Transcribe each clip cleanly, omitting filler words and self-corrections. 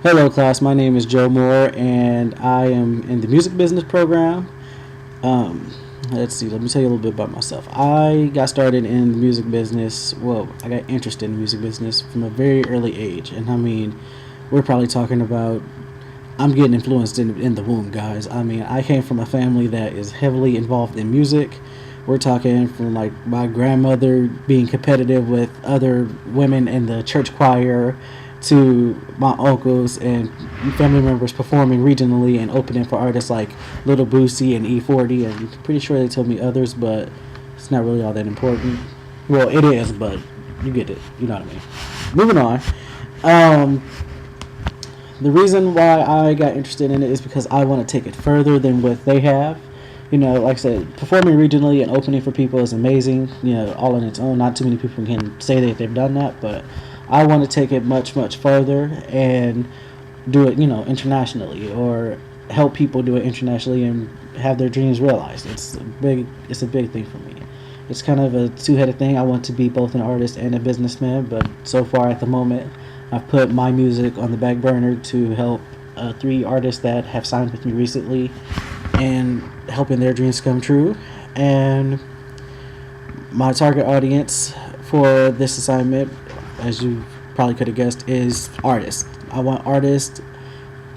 Hello, class. My name is Joe Moore, and I am in the music business program. Um, let's see. Let me tell you a little bit about myself. I got started in the music business. Well, I got interested in the music business from a very early age, and I mean, we're probably talking about. I'm getting influenced in the womb, guys. I mean, I came from a family that is heavily involved in music. We're talking from like my grandmother being competitive with other women in the church choir to my uncles and family members performing regionally and opening for artists like Little Boosie and E40. And pretty sure they told me others, but it's not really all that important. Well, it is, but you get it. You know what I mean. Moving on. Um, the reason why I got interested in it is because I want to take it further than what they have. You know, like I said, performing regionally and opening for people is amazing, all on its own. Not too many people can say that they've done that, but I want to take it much, much further and do it, internationally, or help people do it internationally and have their dreams realized. It's a big thing for me. It's kind of a two-headed thing. I want to be both an artist and a businessman, but so far at the moment, I've put my music on the back burner to help 3 artists that have signed with me recently and helping their dreams come true. And my target audience for this assignment, as you probably could have guessed, is artists. I want artists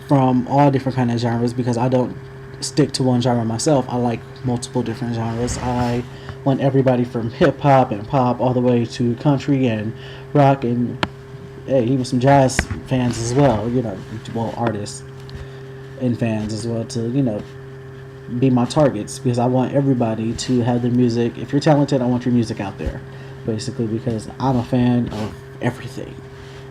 from all different kind of genres because I don't stick to one genre myself. I like multiple different genres. I want everybody from hip hop and pop all the way to country and rock and even some jazz fans as well. Artists and fans as well to be my targets because I want everybody to have their music. If you're talented, I want your music out there, basically, because I'm a fan of everything.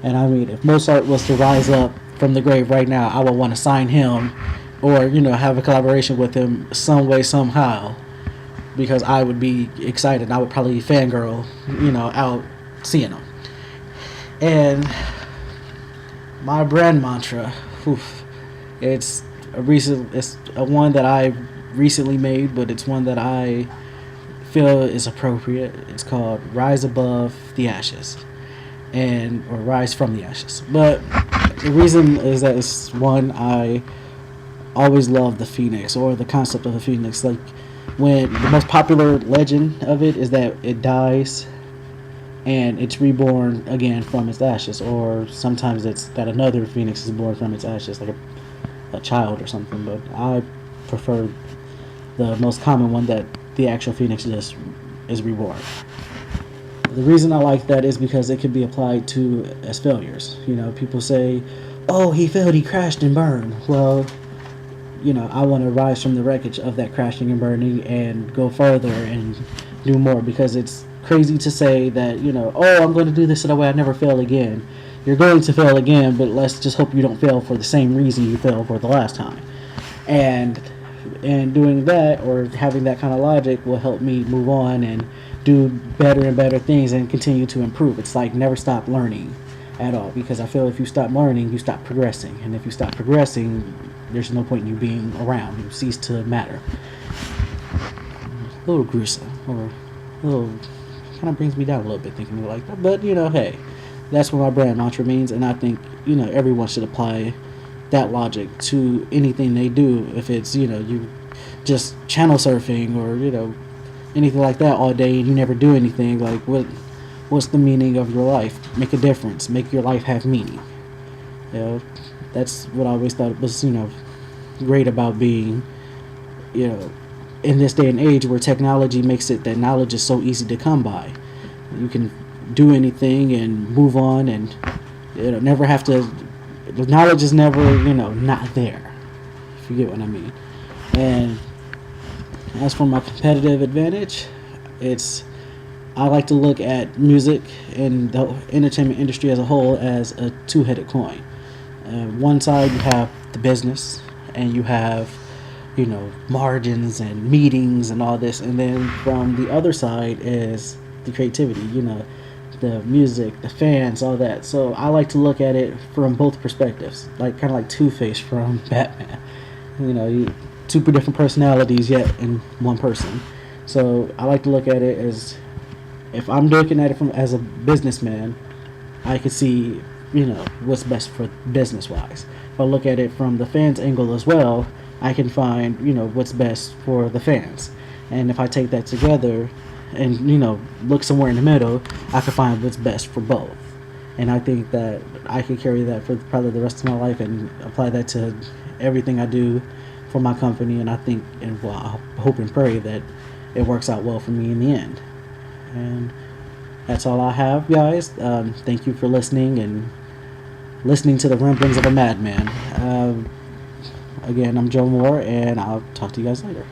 And I mean, if Mozart was to rise up from the grave right now, I would want to sign him or, have a collaboration with him some way, somehow, because I would be excited. I would probably fangirl, out seeing him. And my brand mantra, it's it's a one that I recently made, but it's one that I feel is appropriate. It's called Rise Above the Ashes or Rise from the Ashes. But the reason is that it's one, I always loved the phoenix, or the concept of the phoenix. Like, when the most popular legend of it is that it dies and it's reborn again from its ashes, or sometimes it's that another phoenix is born from its ashes, like a child or something. But I prefer the most common one, that the actual phoenix just is reborn. The reason I like that is because it can be applied to as failures. People say, "Oh, he failed, he crashed and burned." Well, I want to rise from the wreckage of that crashing and burning and go further and do more, because it's crazy to say that, "Oh, I'm going to do this so that way I never fail again." You're going to fail again, but let's just hope you don't fail for the same reason you failed for the last time. And doing that, or having that kind of logic, will help me move on and do better and better things and continue to improve. It's like never stop learning at all, because I feel if you stop learning, you stop progressing. And if you stop progressing, there's no point in you being around. You cease to matter. A little gruesome, or a little, kind of brings me down a little bit thinking like that. But, hey, that's what my brand mantra means, and I think, everyone should apply that logic to anything they do. If it's, you just channel surfing or, anything like that all day and you never do anything, like, what's the meaning of your life? Make a difference. Make your life have meaning. That's what I always thought was, great about being, in this day and age where technology makes it that knowledge is so easy to come by. You can do anything and move on, and never have to. The knowledge is never, not there. If you get what I mean. And as for my competitive advantage, I like to look at music and the entertainment industry as a whole as a two-headed coin. One side you have the business, and you have, margins and meetings and all this, and then from the other side is the creativity, the music, the fans, all that. So I like to look at it from both perspectives, like kind of like Two-Face from Batman. Two different personalities yet in one person. So I like to look at it as, if I'm looking at it as a businessman, I could see what's best for business wise. If I look at it from the fans angle as well, I can find what's best for the fans. And if I take that together and look somewhere in the middle, I can find what's best for both. And I think that I could carry that for probably the rest of my life and apply that to everything I do for my company. And I think, and well, I hope and pray that it works out well for me in the end. And that's all I have, guys. Thank you for listening and listening to the ramblings of a madman. Again, I'm Joe Moore, and I'll talk to you guys later.